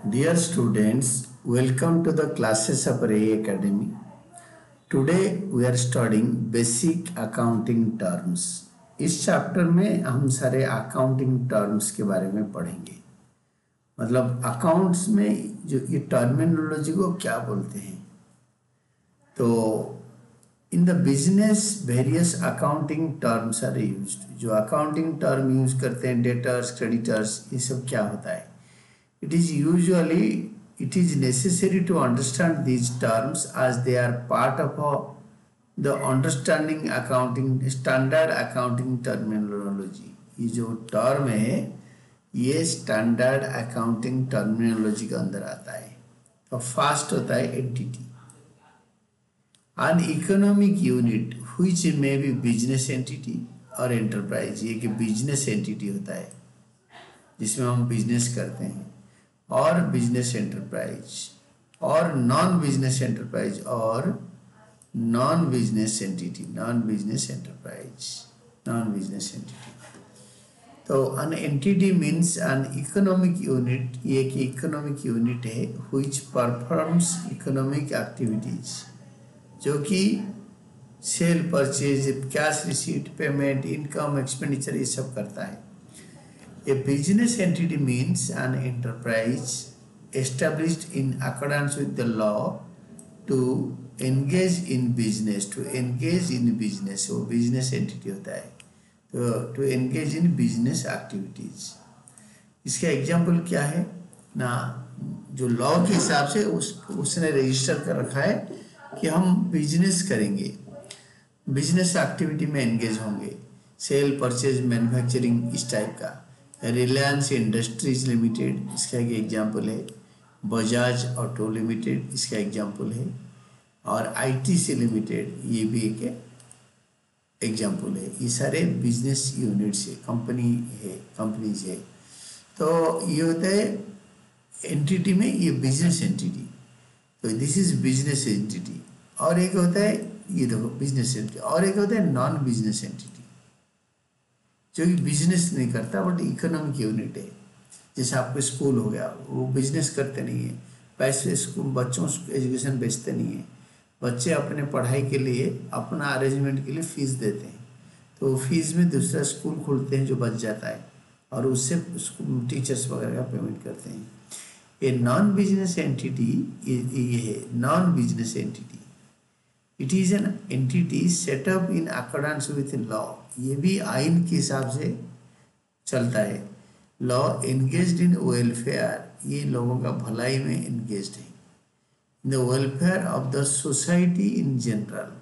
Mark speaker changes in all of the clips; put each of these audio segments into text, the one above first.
Speaker 1: Dear students, welcome to the classes of Ray Academy. Today we are studying basic accounting terms. इस chapter में हम सारे accounting terms के बारे में पढ़ेंगे। मतलब अकाउंट्स में जो ये टर्मिनोलॉजी को क्या बोलते हैं। तो in the business various accounting terms are used. जो अकाउंटिंग टर्म यूज करते हैं, डेटर्स, क्रेडिटर्स, ये सब क्या होता है। It is necessary to understand these terms as they are part of the understanding accounting standard accounting terminology. ये जो टर्म है ये स्टैंडर्ड अकाउंटिंग टर्मिनोलॉजी के अंदर आता है। तो फर्स्ट होता है entity, an economic unit which may be business entity और enterprise। ये कि बिजनेस एंटिटी होता है जिसमें हम बिजनेस करते हैं, और बिजनेस एंटरप्राइज और नॉन बिजनेस एंटरप्राइज और non business entity, non business enterprise, non business entity. तो an entity means an economic unit. ये एक इकोनॉमिक यूनिट है व्हिच परफॉर्म्स इकोनॉमिक एक्टिविटीज, जो कि sale, purchase, cash receipt, payment, income, expenditure ये सब करता है। A business entity means an enterprise established in accordance with the law to engage in business, to engage in business। वो business entity होता है, तो to engage in business activities। इसका example क्या है ना, जो लॉ के हिसाब से उसने रजिस्टर कर रखा है कि हम बिजनेस करेंगे, बिजनेस एक्टिविटी में एंगेज होंगे, सेल, परचेज, मैन्युफैक्चरिंग, इस टाइप का। रिलायंस इंडस्ट्रीज लिमिटेड इसका एक एग्जाम्पल है, बजाज ऑटो लिमिटेड इसका एग्जाम्पल है, और आईटीसी लिमिटेड ये भी एक एग्जाम्पल है। ये सारे बिजनेस यूनिट्स है, कंपनीज है। तो ये होता है एंटिटी में, ये बिजनेस एंटिटी, तो दिस इज बिजनेस एंटिटी। और एक होता है, ये देखो बिजनेस एंटिटी, और एक होता है नॉन बिजनेस एंटिटी, जो कि बिजनेस नहीं करता बट इकोनॉमिक यूनिट है। जैसे आपको स्कूल हो गया, वो बिजनेस करते नहीं है, पैसे स्कूल बच्चों एजुकेशन बेचते नहीं है, बच्चे अपने पढ़ाई के लिए, अपना अरेंजमेंट के लिए फ़ीस देते हैं, तो फीस में दूसरा स्कूल खोलते हैं जो बच जाता है, और उससे टीचर्स वगैरह का पेमेंट करते हैं। ये नॉन बिजनेस एंटिटी, ये है non business entity. It is an entity setup in accordance with law. ये भी आइन के हिसाब से चलता है। लॉ एंगेज्ड इन वेलफेयर, ये लोगों का भलाई में एंगेज्ड है। In the welfare of the society in general,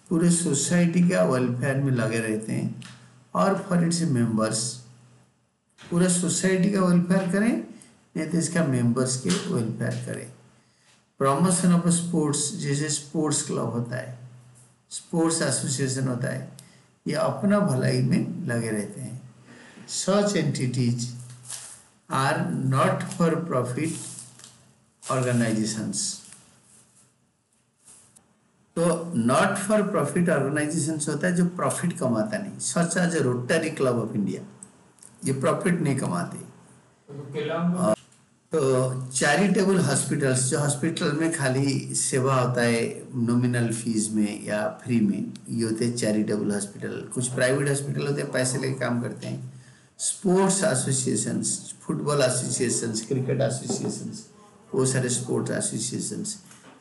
Speaker 1: पूरे सोसाइटी का वेलफेयर में लगे रहते हैं। और फॉर इट्स मेंबर्स, पूरा सोसाइटी का वेलफेयर करें, नहीं तो इसका मेंबर्स के वेलफेयर करें। प्रमोशन ऑफ स्पोर्ट्स, जैसे स्पोर्ट्स क्लब होता है, स्पोर्ट्स एसोसिएशन होता है, ये अपना भलाई में लगे रहते हैं। Such entities are not for profit organisations. तो नॉट फॉर प्रॉफिट ऑर्गेनाइजेशंस होता है जो प्रॉफिट कमाता नहीं, such as Rotary Club of India, ये प्रॉफिट नहीं कमाते। तो चैरिटेबल हॉस्पिटल्स, जो हॉस्पिटल में खाली सेवा होता है नॉमिनल फीस में या फ्री में, ये होते हैं चैरिटेबल हॉस्पिटल। कुछ प्राइवेट हॉस्पिटल होते हैं पैसे लेके काम करते हैं। Sports associations, football associations, cricket associations, वो सारे स्पोर्ट्स एसोसिएशंस,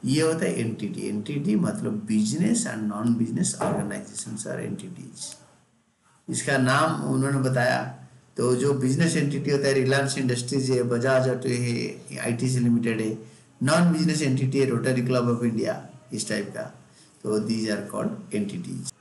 Speaker 1: ये होता है एंटिटी। एंटिटी मतलब business and non business organisations और एंटिटीज। इसका नाम उन्होंने बताया। तो जो बिजनेस एंटिटी होता है, रिलायंस इंडस्ट्रीज है, बजाज ऑटो है, आईटीसी लिमिटेड है। नॉन बिजनेस एंटिटी है रोटरी क्लब ऑफ इंडिया, इस टाइप का। तो दीज आर कॉल्ड एंटिटीज।